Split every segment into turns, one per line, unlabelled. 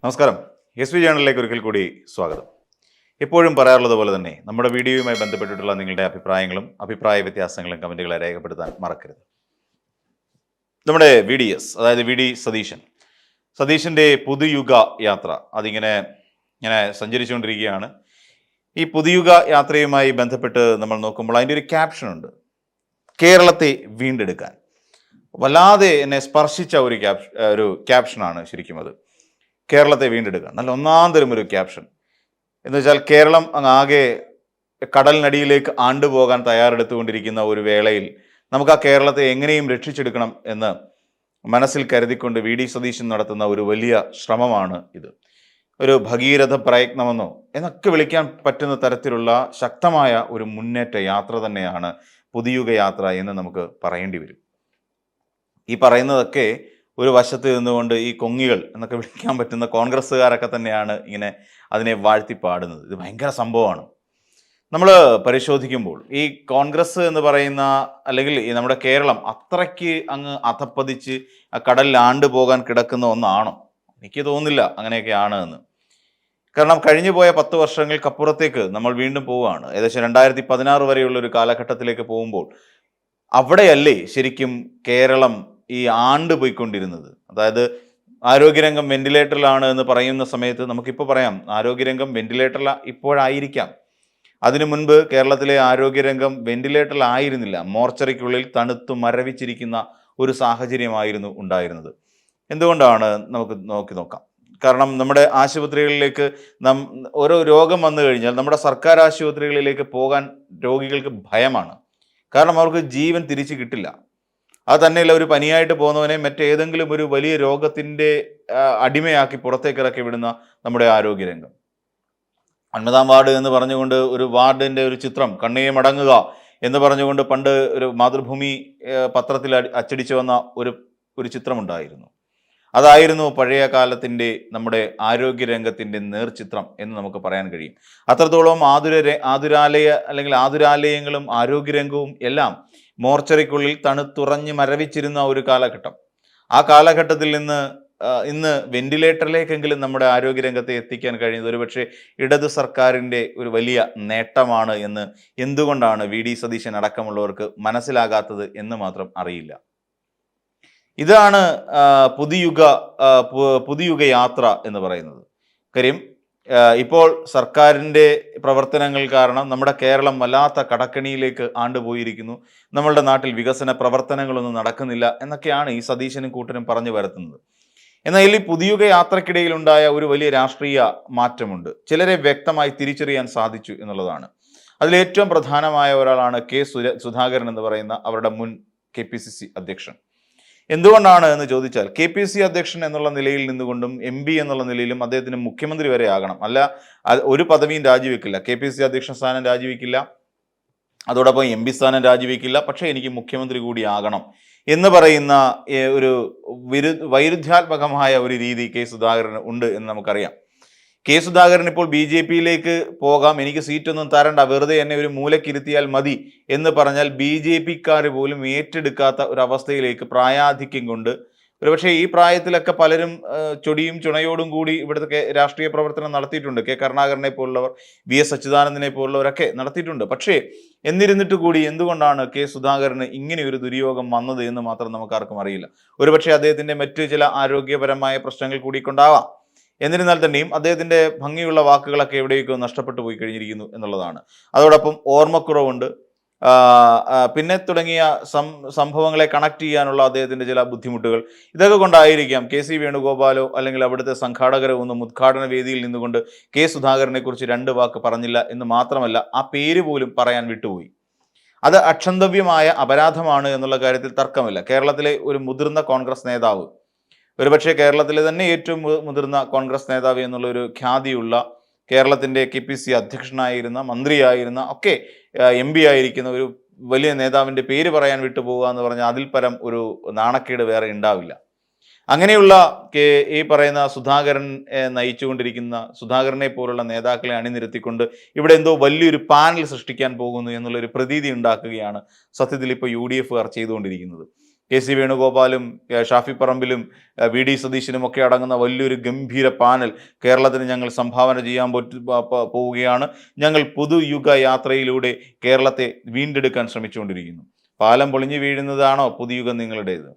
നമസ്കാരം. SV ചാനലിലേക്ക് ഒരിക്കൽ കൂടി സ്വാഗതം. എപ്പോഴും പറയാറുള്ളത് പോലെ തന്നെ നമ്മുടെ വീഡിയോയുമായി ബന്ധപ്പെട്ടിട്ടുള്ള നിങ്ങളുടെ അഭിപ്രായങ്ങളും അഭിപ്രായ വ്യത്യാസങ്ങളും കമൻറ്റുകളെ രേഖപ്പെടുത്താൻ മറക്കരുത്. നമ്മുടെ VDS, അതായത് VD സതീശൻ്റെ പുതുയുഗ യാത്ര അതിങ്ങനെ സഞ്ചരിച്ചുകൊണ്ടിരിക്കുകയാണ്. ഈ പുതുയുഗ യാത്രയുമായി ബന്ധപ്പെട്ട് നമ്മൾ നോക്കുമ്പോൾ അതിൻ്റെ ഒരു ക്യാപ്ഷനുണ്ട്, കേരളത്തെ വീണ്ടെടുക്കാൻ. വല്ലാതെ എന്നെ സ്പർശിച്ച ഒരു ക്യാപ്ഷനാണ് ശരിക്കും അത്. കേരളത്തെ വീണ്ടെടുക്കുക, നല്ല ഒന്നാം തരം ഒരു ക്യാപ്ഷൻ. എന്ന് വെച്ചാൽ കേരളം ആകെ കടലിനടിയിലേക്ക് ആണ്ടുപോകാൻ തയ്യാറെടുത്തുകൊണ്ടിരിക്കുന്ന ഒരു വേളയിൽ നമുക്ക് ആ കേരളത്തെ എങ്ങനെയും രക്ഷിച്ചെടുക്കണം എന്ന് മനസ്സിൽ കരുതിക്കൊണ്ട് VD സതീശൻ നടത്തുന്ന ഒരു വലിയ ശ്രമമാണ് ഇത്. ഒരു ഭഗീരഥ പ്രയത്നമെന്നോ എന്നൊക്കെ വിളിക്കാൻ പറ്റുന്ന തരത്തിലുള്ള ശക്തമായ ഒരു മുന്നേറ്റ യാത്ര തന്നെയാണ് പുതുയുഗ യാത്ര എന്ന് നമുക്ക് പറയേണ്ടി വരും. ഈ പറയുന്നതൊക്കെ ഒരു വശത്ത് നിന്നുകൊണ്ട് ഈ കൊങ്ങികൾ എന്നൊക്കെ വിളിക്കാൻ പറ്റുന്ന കോൺഗ്രസ്സുകാരൊക്കെ തന്നെയാണ് ഇങ്ങനെ അതിനെ വാഴ്ത്തിപ്പാടുന്നത്. ഇത് ഭയങ്കര സംഭവമാണ്. നമ്മൾ പരിശോധിക്കുമ്പോൾ ഈ കോൺഗ്രസ് എന്ന് പറയുന്ന, അല്ലെങ്കിൽ ഈ നമ്മുടെ കേരളം അത്രയ്ക്ക് അങ്ങ് അധപ്പതിച്ച് കടലിൽ ആണ്ടുപോകാൻ കിടക്കുന്ന ഒന്നാണോ? എനിക്ക് തോന്നുന്നില്ല അങ്ങനെയൊക്കെയാണ് എന്ന്. കാരണം കഴിഞ്ഞു പോയ 10 വർഷങ്ങൾക്കപ്പുറത്തേക്ക് നമ്മൾ വീണ്ടും പോവുകയാണ്. ഏകദേശം 2016 വരെയുള്ള ഒരു കാലഘട്ടത്തിലേക്ക് പോകുമ്പോൾ അവിടെയല്ലേ ശരിക്കും കേരളം ഈ ആണ്ട് പോയിക്കൊണ്ടിരുന്നത്. അതായത് ആരോഗ്യരംഗം വെന്റിലേറ്ററിലാണ് എന്ന് പറയുന്ന സമയത്ത് നമുക്കിപ്പോൾ പറയാം, ആരോഗ്യരംഗം വെന്റിലേറ്ററിൽ ഇപ്പോഴായിരിക്കാം. അതിനു മുൻപ് കേരളത്തിലെ ആരോഗ്യരംഗം വെന്റിലേറ്ററിലായിരുന്നില്ല. മോർച്ചറിക്കുള്ളിൽ തണുത്തു മരവിച്ചിരിക്കുന്ന ഒരു സാഹചര്യമായിരുന്നു ഉണ്ടായിരുന്നത്. എന്തുകൊണ്ടാണ് നമുക്ക് നോക്കാം. കാരണം നമ്മുടെ ആശുപത്രികളിലേക്ക് ഓരോ രോഗം വന്നു കഴിഞ്ഞാൽ നമ്മുടെ സർക്കാർ ആശുപത്രികളിലേക്ക് പോകാൻ രോഗികൾക്ക് ഭയമാണ്. കാരണം അവർക്ക് ജീവൻ തിരിച്ചു കിട്ടില്ല. അത് തന്നെയല്ല, ഒരു പനിയായിട്ട് പോകുന്നവനെ മറ്റേതെങ്കിലും ഒരു വലിയ രോഗത്തിൻ്റെ അടിമയാക്കി പുറത്തേക്ക് ഇറക്കി വിടുന്ന നമ്മുടെ ആരോഗ്യരംഗം. 9ാം വാർഡ് എന്ന് പറഞ്ഞുകൊണ്ട് ഒരു വാർഡിൻ്റെ ഒരു ചിത്രം, കണ്ണീർ മടങ്ങുക എന്ന് പറഞ്ഞുകൊണ്ട് പണ്ട് ഒരു മാതൃഭൂമി പത്രത്തിൽ അച്ചടിച്ചു വന്ന ഒരു ചിത്രമുണ്ടായിരുന്നു. അതായിരുന്നു പഴയ കാലത്തിൻ്റെ നമ്മുടെ ആരോഗ്യരംഗത്തിൻ്റെ നേർചിത്രം എന്ന് നമുക്ക് പറയാൻ കഴിയും. അത്രത്തോളം ആതുരാലയങ്ങളും ആരോഗ്യരംഗവും എല്ലാം മോർച്ചറിക്കുള്ളിൽ തണുത്തുറഞ്ഞ് മരവിച്ചിരുന്ന ഒരു കാലഘട്ടം. ആ കാലഘട്ടത്തിൽ നിന്ന് ഇന്ന് വെന്റിലേറ്ററിലേക്കെങ്കിലും നമ്മുടെ ആരോഗ്യരംഗത്തെ എത്തിക്കാൻ കഴിയുന്നത് ഒരുപക്ഷെ ഇടത് സർക്കാരിൻ്റെ ഒരു വലിയ നേട്ടമാണ് എന്ന് എന്തുകൊണ്ടാണ് VD സതീശൻ അടക്കമുള്ളവർക്ക് മനസ്സിലാകാത്തത് എന്ന് മാത്രം അറിയില്ല. ഇതാണ് പുതുയുഗ യാത്ര എന്ന് പറയുന്നത്. കാര്യം ഇപ്പോൾ സർക്കാരിൻ്റെ പ്രവർത്തനങ്ങൾ കാരണം നമ്മുടെ കേരളം വല്ലാത്ത കടക്കണിയിലേക്ക് ആണ്ടുപോയിരിക്കുന്നു. നമ്മളുടെ നാട്ടിൽ വികസന പ്രവർത്തനങ്ങളൊന്നും നടക്കുന്നില്ല എന്നൊക്കെയാണ് ഈ സതീശനും കൂട്ടരും പറഞ്ഞു വരുത്തുന്നത്. എന്നാൽ ഈ പുതുയുഗ യാത്രക്കിടയിലുണ്ടായ ഒരു വലിയ രാഷ്ട്രീയ മാറ്റമുണ്ട്. ചിലരെ വ്യക്തമായി തിരിച്ചറിയാൻ സാധിച്ചു എന്നുള്ളതാണ്. അതിലേറ്റവും പ്രധാനമായ ഒരാളാണ് സുധാകരൻ എന്ന് പറയുന്ന അവരുടെ മുൻ KPCC അധ്യക്ഷൻ. എന്തുകൊണ്ടാണ് എന്ന് ചോദിച്ചാൽ, KPCC അധ്യക്ഷൻ എന്നുള്ള നിലയിൽ നിന്നുകൊണ്ടും MP എന്നുള്ള നിലയിലും അദ്ദേഹത്തിന് മുഖ്യമന്ത്രി വരെ ആകണം. അല്ല, ഒരു പദവിയും രാജിവെക്കില്ല. KPCC അധ്യക്ഷ സ്ഥാനം രാജിവെക്കില്ല, അതോടൊപ്പം MP സ്ഥാനം രാജിവെക്കില്ല. പക്ഷേ എനിക്ക് മുഖ്യമന്ത്രി കൂടി ആകണം എന്ന് പറയുന്ന ഒരു വൈരുദ്ധ്യാത്മകമായ ഒരു രീതി സുധാകരന് ഉണ്ട് എന്ന് നമുക്കറിയാം. സുധാകരൻ ഇപ്പോൾ BJPയിലേക്ക് പോകാം, എനിക്ക് സീറ്റൊന്നും തരണ്ട, വെറുതെ എന്നെ ഒരു മൂലക്കിരുത്തിയാൽ മതി എന്ന് പറഞ്ഞാൽ BJPക്കാർ പോലും ഏറ്റെടുക്കാത്ത ഒരവസ്ഥയിലേക്ക് പ്രായാധിക്യം കൊണ്ട്, ഒരുപക്ഷെ ഈ പ്രായത്തിലൊക്കെ പലരും ചൊടിയും ചുണയോടും കൂടി ഇവിടുത്തെ രാഷ്ട്രീയ പ്രവർത്തനം നടത്തിയിട്ടുണ്ട്. കരുണാകരനെ പോലുള്ളവർ, VS അച്യുതാനന്ദനെ പോലുള്ളവരൊക്കെ നടത്തിയിട്ടുണ്ട്. പക്ഷേ എന്നിരുന്നിട്ട് കൂടി എന്തുകൊണ്ടാണ് സുധാകരന് ഇങ്ങനെ ഒരു ദുര്യോഗം വന്നത് എന്ന് മാത്രം നമുക്കാർക്കും അറിയില്ല. ഒരുപക്ഷെ അദ്ദേഹത്തിൻ്റെ മറ്റു ചില ആരോഗ്യപരമായ പ്രശ്നങ്ങൾ കൂടി കൊണ്ടാവാം. എന്നിരുന്നാൽ തന്നെയും അദ്ദേഹത്തിൻ്റെ ഭംഗിയുള്ള വാക്കുകളൊക്കെ എവിടേക്കോ നഷ്ടപ്പെട്ടു പോയി കഴിഞ്ഞിരിക്കുന്നു എന്നുള്ളതാണ്. അതോടൊപ്പം ഓർമ്മക്കുറവുണ്ട്, പിന്നെ തുടങ്ങിയ സംഭവങ്ങളെ കണക്ട് ചെയ്യാനുള്ള അദ്ദേഹത്തിൻ്റെ ചില ബുദ്ധിമുട്ടുകൾ. ഇതൊക്കെ കൊണ്ടായിരിക്കാം KC വേണുഗോപാലോ അല്ലെങ്കിൽ അവിടുത്തെ സംഘാടകരോ ഒന്നും ഉദ്ഘാടന വേദിയിൽ നിന്നുകൊണ്ട് സുധാകരനെ കുറിച്ച് 2 വാക്ക് പറഞ്ഞില്ല എന്ന് മാത്രമല്ല, ആ പേര് പോലും പറയാൻ വിട്ടുപോയി. അത് അക്ഷന്തവ്യമായ അപരാധമാണ് എന്നുള്ള കാര്യത്തിൽ തർക്കമില്ല. കേരളത്തിലെ ഒരു മുതിർന്ന കോൺഗ്രസ് നേതാവ്, ഒരുപക്ഷെ കേരളത്തിലെ തന്നെ ഏറ്റവും മുതിർന്ന കോൺഗ്രസ് നേതാവ് എന്നുള്ള ഒരു ഖ്യാതിയുള്ള, കേരളത്തിൻ്റെ KPCC അധ്യക്ഷനായിരുന്ന, മന്ത്രിയായിരുന്ന, ഒക്കെ MP ആയിരിക്കുന്ന ഒരു വലിയ നേതാവിൻ്റെ പേര് പറയാൻ വിട്ടുപോകുക എന്ന് പറഞ്ഞാൽ അതിൽ പരം ഒരു നാണക്കേട് വേറെ ഉണ്ടാവില്ല. അങ്ങനെയുള്ള ഈ പറയുന്ന സുധാകരൻ നയിച്ചുകൊണ്ടിരിക്കുന്ന, സുധാകരനെ പോലുള്ള നേതാക്കളെ അണിനിരത്തിക്കൊണ്ട് ഇവിടെ എന്തോ വലിയൊരു പാനൽ സൃഷ്ടിക്കാൻ പോകുന്നു എന്നുള്ളൊരു പ്രതീതി ഉണ്ടാക്കുകയാണ് സത്യത്തിൽ ഇപ്പോൾ UDFകാർ ചെയ്തുകൊണ്ടിരിക്കുന്നത്. കെ സി വേണുഗോപാലും ഷാഫി പറമ്പിലും വി ഡി സതീശനും ഒക്കെ അടങ്ങുന്ന വലിയൊരു ഗംഭീര പാനൽ കേരളത്തിന് ഞങ്ങൾ സംഭാവന ചെയ്യാൻ പോവുകയാണ്. ഞങ്ങൾ പുതുയുഗ യാത്രയിലൂടെ കേരളത്തെ വീണ്ടെടുക്കാൻ ശ്രമിച്ചുകൊണ്ടിരിക്കുന്നു. പാലം പൊളിഞ്ഞു വീഴുന്നതാണോ പുതുയുഗം നിങ്ങളുടേത്?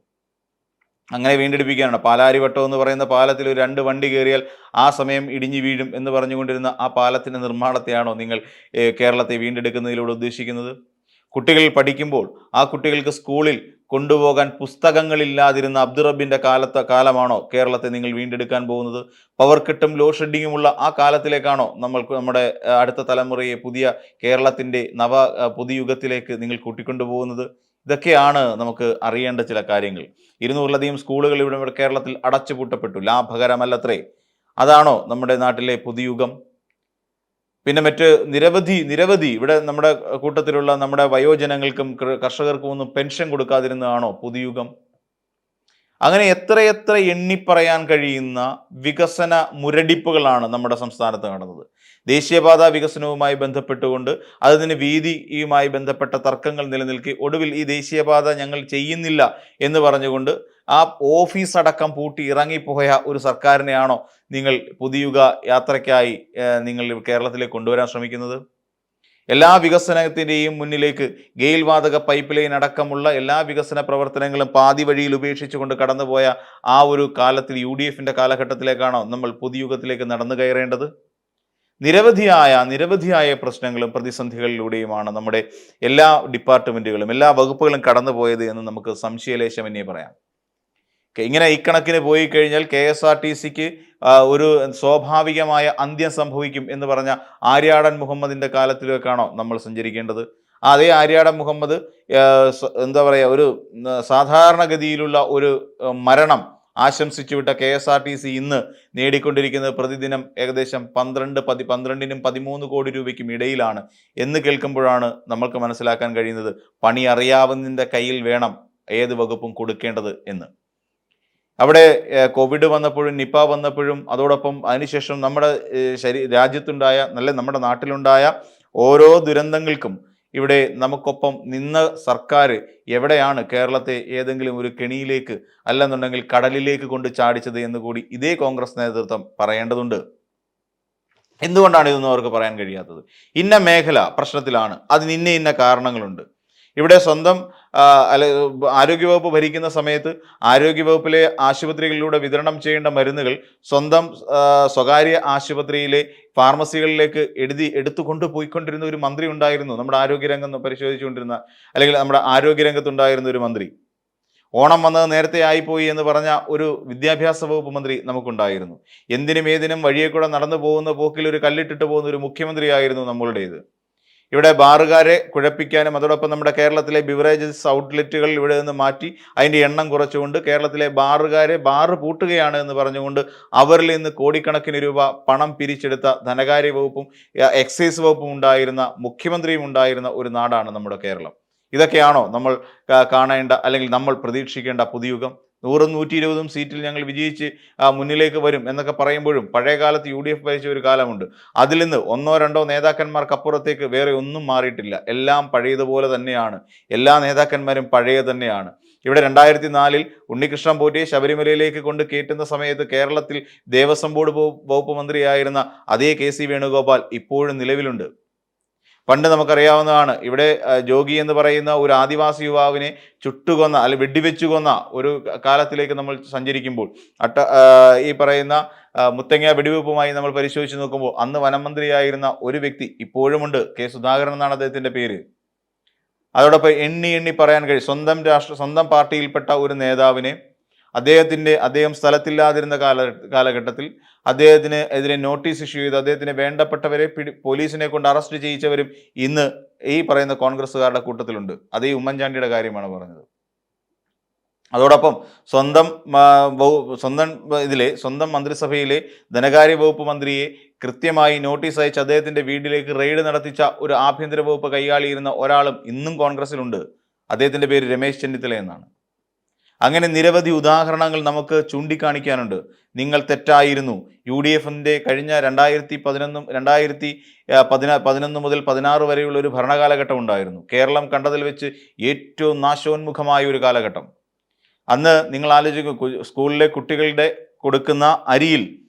അങ്ങനെ വീണ്ടെടുപ്പിക്കാനാണ്. പാലാരിവട്ടം എന്ന് പറയുന്ന പാലത്തിൽ ഒരു 2 വണ്ടി കയറിയാൽ ആ സമയം ഇടിഞ്ഞു വീഴും എന്ന് പറഞ്ഞുകൊണ്ടിരുന്ന ആ പാലത്തിൻ്റെ നിർമ്മാണത്തെയാണോ നിങ്ങൾ കേരളത്തെ വീണ്ടെടുക്കുന്നതിലൂടെ ഉദ്ദേശിക്കുന്നത്? കുട്ടികൾ പഠിക്കുമ്പോൾ ആ കുട്ടികൾക്ക് സ്കൂളിൽ കൊണ്ടുപോകാൻ പുസ്തകങ്ങളില്ലാതിരുന്ന അബ്ദുറബിൻ്റെ കാലമാണോ കേരളത്തെ നിങ്ങൾ വീണ്ടെടുക്കാൻ പോകുന്നത്? പവർ കട്ടും ലോഡ് ഷെഡിങ്ങുമുള്ള ആ കാലത്തിലേക്കാണോ നമ്മുടെ അടുത്ത തലമുറയെ പുതിയ കേരളത്തിൻ്റെ പുതുയുഗത്തിലേക്ക് നിങ്ങൾ കൂട്ടിക്കൊണ്ടുപോകുന്നത്? ഇതൊക്കെയാണ് നമുക്ക് അറിയേണ്ട ചില കാര്യങ്ങൾ. 200-ലധികം സ്കൂളുകൾ ഇവിടെ കേരളത്തിൽ അടച്ചുപൂട്ടപ്പെട്ടു. ലാഭകരമല്ലത്രേ. അതാണോ നമ്മുടെ നാട്ടിലെ പുതുയുഗം? പിന്നെ മറ്റ് നിരവധി ഇവിടെ നമ്മുടെ കൂട്ടത്തിലുള്ള നമ്മുടെ വയോജനങ്ങൾക്കും കർഷകർക്കും ഒന്നും പെൻഷൻ കൊടുക്കാതിരുന്നതാണോ പുതുയുഗം? അങ്ങനെ എത്രയെത്ര എണ്ണിപ്പറയാൻ കഴിയുന്ന വികസന മുരടിപ്പുകളാണ് നമ്മുടെ സംസ്ഥാനത്ത് നടന്നത്. ദേശീയപാത വികസനവുമായി ബന്ധപ്പെട്ടുകൊണ്ട് അതിന് വീതിയുമായി ബന്ധപ്പെട്ട തർക്കങ്ങൾ നിലനിൽക്കെ ഒടുവിൽ ഈ ദേശീയപാത ഞങ്ങൾ ചെയ്യുന്നില്ല എന്ന് പറഞ്ഞുകൊണ്ട് ആ ഓഫീസ് അടക്കം പൂട്ടി ഇറങ്ങിപ്പോയ ഒരു സർക്കാരിനെയാണോ നിങ്ങൾ പുതുയുഗ യാത്രയ്ക്കായി നിങ്ങൾ കേരളത്തിലേക്ക് കൊണ്ടുവരാൻ ശ്രമിക്കുന്നത്? എല്ലാ വികസനത്തിൻ്റെയും മുന്നിലേക്ക് ഗെയിൽ വാതക പൈപ്പ് ലൈൻ അടക്കമുള്ള എല്ലാ വികസന പ്രവർത്തനങ്ങളും പാതി വഴിയിൽ ഉപേക്ഷിച്ചുകൊണ്ട് കടന്നുപോയ ആ ഒരു കാലത്തിൽ UDF-ൻ്റെ കാലഘട്ടത്തിലേക്കാണോ നമ്മൾ പുതുയുഗത്തിലേക്ക് നടന്നു കയറേണ്ടത്? നിരവധിയായ പ്രശ്നങ്ങളും പ്രതിസന്ധികളിലൂടെയുമാണ് നമ്മുടെ എല്ലാ ഡിപ്പാർട്ട്മെൻറ്റുകളും എല്ലാ വകുപ്പുകളും കടന്നുപോയത് എന്ന് നമുക്ക് സംശയലേശമന്യേ പറയാം. ഇങ്ങനെ ഇക്കണക്കിന് പോയി കഴിഞ്ഞാൽ KSRTCക്ക് ഒരു സ്വാഭാവികമായ അന്ത്യം സംഭവിക്കും എന്ന് പറഞ്ഞ ആര്യാടൻ മുഹമ്മദിൻ്റെ കാലത്തിലേക്കാണോ നമ്മൾ സഞ്ചരിക്കേണ്ടത്? അതേ ആര്യാടൻ മുഹമ്മദ് എന്താ പറയുക, ഒരു സാധാരണഗതിയിലുള്ള ഒരു മരണം ആശംസിച്ചു വിട്ട KSRTC ഇന്ന് നേടിക്കൊണ്ടിരിക്കുന്നത് പ്രതിദിനം ഏകദേശം 12-നും 13 കോടി രൂപയ്ക്കും ഇടയിലാണ് എന്ന് കേൾക്കുമ്പോഴാണ് നമ്മൾക്ക് മനസ്സിലാക്കാൻ കഴിയുന്നത് പണി അറിയാവുന്നതിൻ്റെ കയ്യിൽ വേണം ഏത് വകുപ്പും കൊടുക്കേണ്ടത് എന്ന്. അവിടെ കോവിഡ് വന്നപ്പോഴും നിപ്പ വന്നപ്പോഴും അതോടൊപ്പം അതിനുശേഷം നമ്മുടെ രാജ്യത്തുണ്ടായ നമ്മുടെ നാട്ടിലുണ്ടായ ഓരോ ദുരന്തങ്ങൾക്കും ഇവിടെ നമുക്കൊപ്പം നിന്ന സർക്കാർ എവിടെയാണ് കേരളത്തെ ഏതെങ്കിലും ഒരു കെണിയിലേക്ക് അല്ലെന്നുണ്ടെങ്കിൽ കടലിലേക്ക് കൊണ്ട് ചാടിച്ചത് എന്ന് കൂടി ഇതേ കോൺഗ്രസ് നേതൃത്വം പറയേണ്ടതുണ്ട്. എന്തുകൊണ്ടാണ് ഇതൊന്നും അവർക്ക് പറയാൻ കഴിയാത്തത്? ഇന്ന മേഖല പ്രശ്നത്തിലാണ്, അതിന് ഇന്ന കാരണങ്ങളുണ്ട്. ഇവിടെ സ്വന്തം ആരോഗ്യവകുപ്പ് ഭരിക്കുന്ന സമയത്ത് ആരോഗ്യവകുപ്പിലെ ആശുപത്രികളിലൂടെ വിതരണം ചെയ്യേണ്ട മരുന്നുകൾ സ്വന്തം സ്വകാര്യ ആശുപത്രിയിലെ ഫാർമസികളിലേക്ക് എടുത്തു കൊണ്ടുപോയിക്കൊണ്ടിരുന്ന ഒരു മന്ത്രി ഉണ്ടായിരുന്നു. നമ്മുടെ ആരോഗ്യരംഗം പരിശോധിച്ചുകൊണ്ടിരുന്ന അല്ലെങ്കിൽ നമ്മുടെ ആരോഗ്യരംഗത്തുണ്ടായിരുന്ന ഒരു മന്ത്രി. ഓണം വന്നത് നേരത്തെ ആയിപ്പോയി എന്ന് പറഞ്ഞ ഒരു വിദ്യാഭ്യാസ വകുപ്പ് മന്ത്രി നമുക്കുണ്ടായിരുന്നു. എന്തിനും ഏതിനും വഴിയെ കൂടെ നടന്നു പോകുന്ന പോക്കിൽ ഒരു കല്ലിട്ടിട്ട് പോകുന്ന ഒരു മുഖ്യമന്ത്രിയായിരുന്നു നമ്മളുടേത്. ഇവിടെ ബാറുകാരെ കുഴപ്പിക്കാനും അതോടൊപ്പം നമ്മുടെ കേരളത്തിലെ ബിവറേജസ് ഔട്ട്ലെറ്റുകൾ ഇവിടെ നിന്ന് മാറ്റി അതിൻ്റെ എണ്ണം കുറച്ചുകൊണ്ട് കേരളത്തിലെ ബാറുകാരെ ബാറ് പൂട്ടുകയാണ് എന്ന് പറഞ്ഞുകൊണ്ട് അവരിൽ നിന്ന് കോടിക്കണക്കിന് രൂപ പണം പിരിച്ചെടുത്ത ധനകാര്യ വകുപ്പും എക്സൈസ് വകുപ്പും ഉണ്ടായിരുന്ന മുഖ്യമന്ത്രിയും ഉണ്ടായിരുന്ന ഒരു നാടാണ് നമ്മുടെ കേരളം. ഇതൊക്കെയാണോ നമ്മൾ കാണേണ്ട അല്ലെങ്കിൽ നമ്മൾ പ്രതീക്ഷിക്കേണ്ട പുതുയുഗം? 100-120 സീറ്റിൽ ഞങ്ങൾ വിജയിച്ച് മുന്നിലേക്ക് വരും എന്നൊക്കെ പറയുമ്പോഴും പഴയ കാലത്ത് UDF ഭരിച്ച ഒരു കാലമുണ്ട്. അതിൽ നിന്ന് 1-2 നേതാക്കന്മാർക്കപ്പുറത്തേക്ക് വേറെ ഒന്നും മാറിയിട്ടില്ല. എല്ലാം പഴയതുപോലെ തന്നെയാണ്. എല്ലാ നേതാക്കന്മാരും പഴയ തന്നെയാണ്. ഇവിടെ 2004 ഉണ്ണികൃഷ്ണൻ പോറ്റിയെ ശബരിമലയിലേക്ക് കൊണ്ട് കയറ്റുന്ന സമയത്ത് കേരളത്തിൽ ദേവസ്വം ബോർഡ് വകുപ്പ് മന്ത്രിയായിരുന്ന അതേ KC വേണുഗോപാൽ ഇപ്പോഴും നിലവിലുണ്ട്. പണ്ട് നമുക്കറിയാവുന്നതാണ്, ഇവിടെ ജോഗി എന്ന് പറയുന്ന ഒരു ആദിവാസി യുവാവിനെ ചുട്ടുകൊന്ന അല്ലെങ്കിൽ വെടിവെച്ചു കൊന്ന ഒരു കാലത്തിലേക്ക് നമ്മൾ സഞ്ചരിക്കുമ്പോൾ ഈ പറയുന്ന മുത്തങ്ങ വെടിവെപ്പുമായി നമ്മൾ പരിശോധിച്ച് നോക്കുമ്പോൾ അന്ന് വനമന്ത്രിയായിരുന്ന ഒരു വ്യക്തി ഇപ്പോഴുമുണ്ട്. K. സുധാകരൻ എന്നാണ് അദ്ദേഹത്തിൻ്റെ പേര്. അതോടൊപ്പം എണ്ണി പറയാൻ കഴിയും. സ്വന്തം പാർട്ടിയിൽപ്പെട്ട ഒരു നേതാവിനെ അദ്ദേഹം സ്ഥലത്തില്ലാതിരുന്ന കാലഘട്ടത്തിൽ അദ്ദേഹത്തിന് എതിരെ നോട്ടീസ് ഇഷ്യൂ ചെയ്ത് അദ്ദേഹത്തിന് വേണ്ടപ്പെട്ടവരെ പോലീസിനെ കൊണ്ട് അറസ്റ്റ് ചെയ്യിച്ചവരും ഇന്ന് ഈ പറയുന്ന കോൺഗ്രസ്സുകാരുടെ കൂട്ടത്തിലുണ്ട്. അതേ ഉമ്മൻചാണ്ടിയുടെ കാര്യമാണ് പറഞ്ഞത്. അതോടൊപ്പം സ്വന്തം മന്ത്രിസഭയിലെ ധനകാര്യ വകുപ്പ് മന്ത്രിയെ കൃത്യമായി നോട്ടീസ് അയച്ച് അദ്ദേഹത്തിൻ്റെ വീട്ടിലേക്ക് റെയ്ഡ് നടത്തിച്ച ഒരു ആഭ്യന്തര വകുപ്പ് കൈയാളിയിരുന്ന ഒരാളും ഇന്നും കോൺഗ്രസ്സിലുണ്ട്. അദ്ദേഹത്തിൻ്റെ പേര് രമേശ് ചെന്നിത്തല എന്നാണ്. അങ്ങനെ നിരവധി ഉദാഹരണങ്ങൾ നമുക്ക് ചൂണ്ടിക്കാണിക്കാനുണ്ട്. നിങ്ങൾ തെറ്റായിരുന്നു. UDF-ൻ്റെ കഴിഞ്ഞ 2011 മുതൽ 16 വരെയുള്ള ഒരു ഭരണകാലഘട്ടം ഉണ്ടായിരുന്നു. കേരളം കണ്ടതിൽ വെച്ച് ഏറ്റവും നാശോന്മുഖമായ ഒരു കാലഘട്ടം. അന്ന് നിങ്ങൾ ആലോചിക്കും, സ്കൂളിലെ കുട്ടികളുടെ കൊടുക്കുന്ന അരിയിൽ,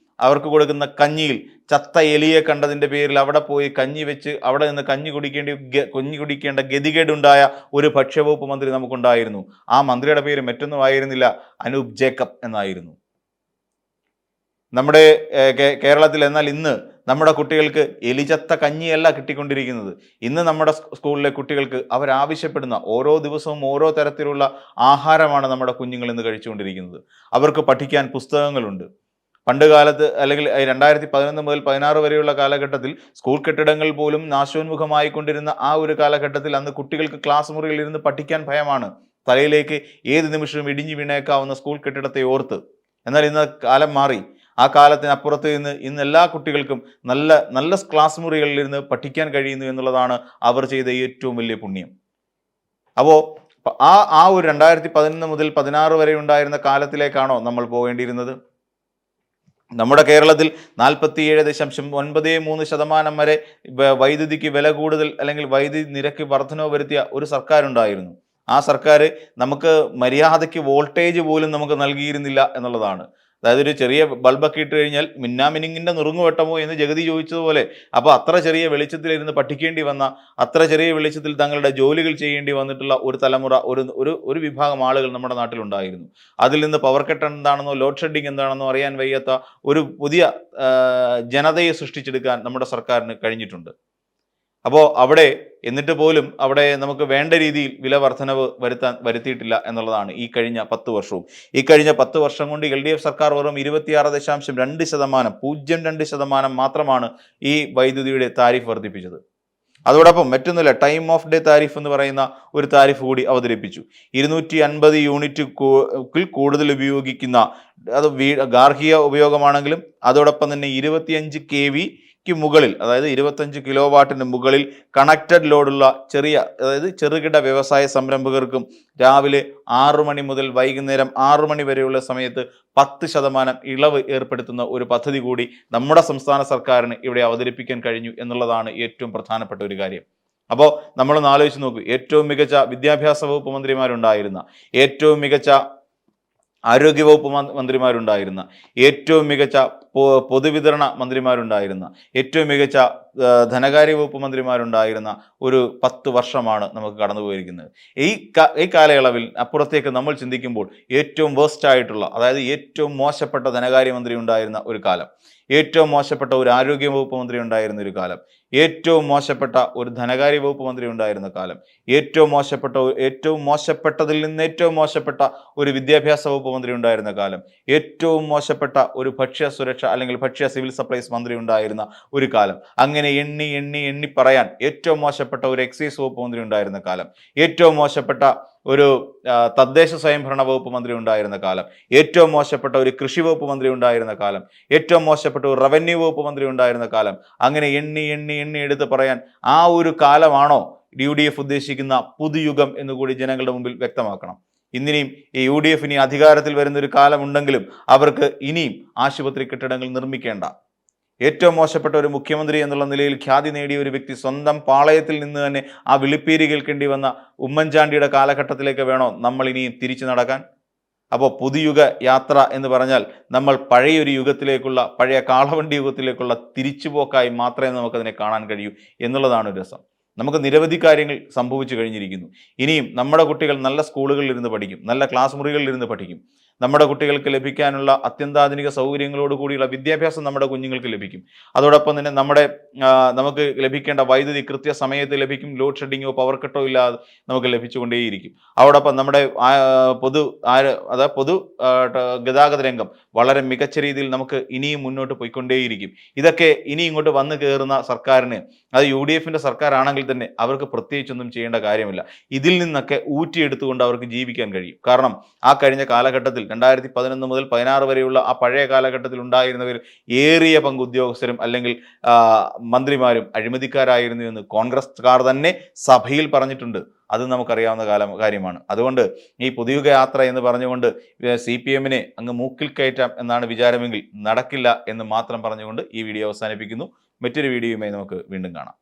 അവർക്ക് കൊടുക്കുന്ന കഞ്ഞിയിൽ ചത്ത എലിയെ കണ്ടതിൻ്റെ പേരിൽ അവിടെ പോയി കഞ്ഞി വെച്ച് അവിടെ നിന്ന് കഞ്ഞി കുടിക്കേണ്ട ഗതികേടുണ്ടായ ഒരു ഭക്ഷ്യവകുപ്പ് മന്ത്രി നമുക്കുണ്ടായിരുന്നു. ആ മന്ത്രിയുടെ പേര് മറ്റൊന്നും ആയിരുന്നില്ല, അനൂപ് ജേക്കബ് എന്നായിരുന്നു. നമ്മുടെ കേരളത്തിൽ എന്നാൽ ഇന്ന് നമ്മുടെ കുട്ടികൾക്ക് എലിചത്ത കഞ്ഞിയല്ല കിട്ടിക്കൊണ്ടിരിക്കുന്നത്. ഇന്ന് നമ്മുടെ സ്കൂളിലെ കുട്ടികൾക്ക് അവരാവശ്യപ്പെടുന്ന ഓരോ ദിവസവും ഓരോ തരത്തിലുള്ള ആഹാരമാണ് നമ്മുടെ കുഞ്ഞുങ്ങൾ ഇന്ന് കഴിച്ചുകൊണ്ടിരിക്കുന്നത്. അവർക്ക് പഠിക്കാൻ പുസ്തകങ്ങളുണ്ട്. പണ്ട് കാലത്ത്, അല്ലെങ്കിൽ 2011 മുതൽ 16 വരെയുള്ള കാലഘട്ടത്തിൽ സ്കൂൾ കെട്ടിടങ്ങൾ പോലും നാശോന്മുഖമായിക്കൊണ്ടിരുന്ന ആ ഒരു കാലഘട്ടത്തിൽ അന്ന് കുട്ടികൾക്ക് ക്ലാസ് മുറിയിൽ ഇരുന്ന് പഠിക്കാൻ ഭയമാണ്. തലയിലേക്ക് ഏത് നിമിഷവും ഇടിഞ്ഞു വീണേക്കാവുന്ന സ്കൂൾ കെട്ടിടത്തെ ഓർത്ത്. എന്നാൽ ഇന്ന് കാലം മാറി. ആ കാലത്തിനപ്പുറത്ത് ഇന്ന് എല്ലാ കുട്ടികൾക്കും നല്ല നല്ല ക്ലാസ് മുറികളിൽ ഇരുന്ന് പഠിക്കാൻ കഴിയുന്നു എന്നുള്ളതാണ് അവർ ചെയ്ത ഏറ്റവും വലിയ പുണ്യം. അപ്പോൾ ആ ഒരു 2011 മുതൽ 16 വരെ ഉണ്ടായിരുന്ന കാലത്തിലേക്കാണോ നമ്മൾ പോകേണ്ടിയിരുന്നത്? നമ്മുടെ കേരളത്തിൽ 47.93% വരെ വൈദ്യുതിക്ക് വില കൂടുതൽ, അല്ലെങ്കിൽ വൈദ്യുതി നിരക്ക് വർധനവ് വരുത്തിയ ഒരു സർക്കാരുണ്ടായിരുന്നു. ആ സർക്കാർ നമുക്ക് മര്യാദയ്ക്ക് വോൾട്ടേജ് പോലും നമുക്ക് നൽകിയിരുന്നില്ല എന്നുള്ളതാണ്. അതായത് ഒരു ചെറിയ ബൾബൊക്കെ ഇട്ട് കഴിഞ്ഞാൽ മിന്നാമിനിങ്ങിൻ്റെ നുറുങ്ങു വെട്ടമോ എന്ന് ജഗതി ചോദിച്ചതുപോലെ, അപ്പോൾ അത്ര ചെറിയ വെളിച്ചത്തിലിരുന്ന് പഠിക്കേണ്ടി വന്ന, അത്ര ചെറിയ വെളിച്ചത്തിൽ തങ്ങളുടെ ജോലികൾ ചെയ്യേണ്ടി വന്നിട്ടുള്ള ഒരു തലമുറ, ഒരു വിഭാഗം ആളുകൾ നമ്മുടെ നാട്ടിലുണ്ടായിരുന്നു. അതിൽ നിന്ന് പവർ കട്ട് എന്താണെന്നോ ലോഡ് ഷെഡിങ് എന്താണെന്നോ അറിയാൻ വയ്യാത്ത ഒരു പുതിയ ജനതയെ സൃഷ്ടിച്ചെടുക്കാൻ നമ്മുടെ സർക്കാരിന് കഴിഞ്ഞിട്ടുണ്ട്. അപ്പോൾ എന്നിട്ട് പോലും അവിടെ നമുക്ക് വേണ്ട രീതിയിൽ വില വർധനവ് വരുത്തിയിട്ടില്ല എന്നുള്ളതാണ് ഈ കഴിഞ്ഞ 10 വർഷവും. ഈ കഴിഞ്ഞ 10 വർഷം കൊണ്ട് LDF സർക്കാർ വെറും 26.2% മാത്രമാണ് ഈ വൈദ്യുതിയുടെ താരിഫ് വർദ്ധിപ്പിച്ചത്. അതോടൊപ്പം മറ്റൊന്നുമില്ല, ടൈം ഓഫ് ഡേ താരിഫ് എന്ന് പറയുന്ന ഒരു താരിഫ് കൂടി അവതരിപ്പിച്ചു. 250 യൂണിറ്റിൽ കൂടുതൽ ഉപയോഗിക്കുന്ന, അത് ഗാർഹിക ഉപയോഗമാണെങ്കിലും അതോടൊപ്പം തന്നെ 25 kV മുകളിൽ, അതായത് 25 കിലോവാട്ടിന് മുകളിൽ കണക്റ്റഡ് ലോഡുള്ള ചെറുകിട വ്യവസായ സംരംഭകർക്കും രാവിലെ 6 മണി മുതൽ വൈകുന്നേരം 6 മണി വരെയുള്ള സമയത്ത് 10% ഇളവ് ഏർപ്പെടുത്തുന്ന ഒരു പദ്ധതി കൂടി നമ്മുടെ സംസ്ഥാന സർക്കാരിന് ഇവിടെ അവതരിപ്പിക്കാൻ കഴിഞ്ഞു എന്നുള്ളതാണ് ഏറ്റവും പ്രധാനപ്പെട്ട ഒരു കാര്യം. അപ്പോൾ നമ്മളൊന്ന് ആലോചിച്ച് നോക്കൂ, ഏറ്റവും മികച്ച വിദ്യാഭ്യാസ വകുപ്പ് മന്ത്രിമാരുണ്ടായിരുന്ന, ഏറ്റവും മികച്ച ആരോഗ്യവകുപ്പ് മന്ത്രിമാരുണ്ടായിരുന്ന, ഏറ്റവും മികച്ച പൊതുവിതരണ മന്ത്രിമാരുണ്ടായിരുന്ന, ഏറ്റവും മികച്ച ധനകാര്യ വകുപ്പ് മന്ത്രിമാരുണ്ടായിരുന്ന ഒരു 10 വർഷമാണ് നമുക്ക് കടന്നുപോയിരിക്കുന്നത്. ഈ കാലയളവിൽ അപ്പുറത്തേക്ക് നമ്മൾ ചിന്തിക്കുമ്പോൾ ഏറ്റവും വേസ്റ്റ് ആയിട്ടുള്ള, അതായത് ഏറ്റവും മോശപ്പെട്ട ധനകാര്യമന്ത്രി ഉണ്ടായിരുന്ന ഒരു കാലം, ഏറ്റവും മോശപ്പെട്ട ഒരു ആരോഗ്യ വകുപ്പ് മന്ത്രി ഉണ്ടായിരുന്ന ഒരു കാലം, ഏറ്റവും മോശപ്പെട്ട ഒരു ധനകാര്യ വകുപ്പ് മന്ത്രി ഉണ്ടായിരുന്ന കാലം, ഏറ്റവും മോശപ്പെട്ടതിൽ നിന്ന് ഏറ്റവും മോശപ്പെട്ട ഒരു വിദ്യാഭ്യാസ വകുപ്പ് മന്ത്രി ഉണ്ടായിരുന്ന കാലം, ഏറ്റവും മോശപ്പെട്ട ഒരു ഭക്ഷ്യ സുരക്ഷ അല്ലെങ്കിൽ ഭക്ഷ്യ സിവിൽ സപ്ലൈസ് മന്ത്രി ഉണ്ടായിരുന്ന ഒരു കാലം, അങ്ങനെ എണ്ണി പറയാൻ ഏറ്റവും മോശപ്പെട്ട ഒരു എക്സൈസ് വകുപ്പ് മന്ത്രി ഉണ്ടായിരുന്ന കാലം, ഏറ്റവും മോശപ്പെട്ട ഒരു തദ്ദേശ സ്വയംഭരണ വകുപ്പ് മന്ത്രി ഉണ്ടായിരുന്ന കാലം, ഏറ്റവും മോശപ്പെട്ട ഒരു കൃഷി വകുപ്പ് മന്ത്രി ഉണ്ടായിരുന്ന കാലം, ഏറ്റവും മോശപ്പെട്ട ഒരു റവന്യൂ വകുപ്പ് മന്ത്രി ഉണ്ടായിരുന്ന കാലം, അങ്ങനെ എണ്ണി എടുത്ത് പറയാൻ ആ ഒരു കാലമാണോ UDF ഉദ്ദേശിക്കുന്ന പുതുയുഗം എന്നുകൂടി ജനങ്ങളുടെ മുമ്പിൽ വ്യക്തമാക്കണം. ഇനിയും ഈ UDF ഇനി അധികാരത്തിൽ വരുന്ന ഒരു കാലമുണ്ടെങ്കിലും അവർക്ക് ഇനിയും ആശുപത്രി കെട്ടിടങ്ങൾ നിർമ്മിക്കേണ്ട, ഏറ്റവും മോശപ്പെട്ട ഒരു മുഖ്യമന്ത്രി എന്നുള്ള നിലയിൽ ഖ്യാതി നേടിയ ഒരു വ്യക്തി സ്വന്തം പാളയത്തിൽ നിന്ന് തന്നെ ആ വിളിപ്പേര് കേൾക്കേണ്ടി വന്ന ഉമ്മൻചാണ്ടിയുടെ കാലഘട്ടത്തിലേക്ക് വേണോ നമ്മൾ ഇനിയും തിരിച്ചു നടക്കാൻ? അപ്പോൾ പുതുയുഗ യാത്ര എന്ന് പറഞ്ഞാൽ നമ്മൾ പഴയൊരു യുഗത്തിലേക്കുള്ള, പഴയ കാളവണ്ടി യുഗത്തിലേക്കുള്ള തിരിച്ചുപോക്കായി മാത്രമേ നമുക്കതിനെ കാണാൻ കഴിയൂ എന്നുള്ളതാണ് ഒരു രസം. നമുക്ക് നിരവധി കാര്യങ്ങൾ സംഭവിച്ചു കഴിഞ്ഞിരിക്കുന്നു. ഇനിയും നമ്മുടെ കുട്ടികൾ നല്ല സ്കൂളുകളിൽ ഇരുന്ന് പഠിക്കും, നല്ല ക്ലാസ് മുറികളിൽ ഇരുന്ന് പഠിക്കും. നമ്മുടെ കുട്ടികൾക്ക് ലഭിക്കാനുള്ള അത്യന്താധുനിക സൗകര്യങ്ങളോട് കൂടിയുള്ള വിദ്യാഭ്യാസം നമ്മുടെ കുഞ്ഞുങ്ങൾക്ക് ലഭിക്കും. അതോടൊപ്പം തന്നെ നമുക്ക് ലഭിക്കേണ്ട വൈദ്യുതി കൃത്യസമയത്ത് ലഭിക്കും. ലോഡ് ഷെഡിങ്ങോ പവർ കട്ടോ ഇല്ലാതെ നമുക്ക് ലഭിച്ചുകൊണ്ടേയിരിക്കും. അതോടൊപ്പം നമ്മുടെ പൊതു ഗതാഗത രംഗം വളരെ മികച്ച രീതിയിൽ നമുക്ക് ഇനിയും മുന്നോട്ട് പോയിക്കൊണ്ടേയിരിക്കും. ഇതൊക്കെ ഇനി ഇങ്ങോട്ട് വന്നു കയറുന്ന സർക്കാരിന്, അത് UDFന്റെ സർക്കാരാണെങ്കിൽ തന്നെ അവർക്ക് പ്രത്യേകിച്ചൊന്നും ചെയ്യേണ്ട കാര്യമില്ല. ഇതിൽ നിന്നൊക്കെ ഊറ്റിയെടുത്തുകൊണ്ട് അവർക്ക് ജീവിക്കാൻ കഴിയും. കാരണം ആ കഴിഞ്ഞ കാലഘട്ടത്തിൽ 2011 മുതൽ 16 വരെയുള്ള ആ പഴയ കാലഘട്ടത്തിൽ ഉണ്ടായിരുന്നവർ ഏറിയ പങ്ക് ഉദ്യോഗസ്ഥരും അല്ലെങ്കിൽ മന്ത്രിമാരും അഴിമതിക്കാരായിരുന്നു എന്ന് കോൺഗ്രസ്സുകാർ തന്നെ സഭയിൽ പറഞ്ഞിട്ടുണ്ട്. അത് നമുക്കറിയാവുന്ന കാര്യമാണ്. അതുകൊണ്ട് ഈ പുതുയുഗ യാത്ര എന്ന് പറഞ്ഞുകൊണ്ട് CPMനെ അങ്ങ് മൂക്കിൽ കയറ്റാം എന്നാണ് വിചാരമെങ്കിൽ നടക്കില്ല എന്ന് മാത്രം പറഞ്ഞുകൊണ്ട് ഈ വീഡിയോ അവസാനിപ്പിക്കുന്നു. മറ്റൊരു വീഡിയോയുമായി നമുക്ക് വീണ്ടും കാണാം.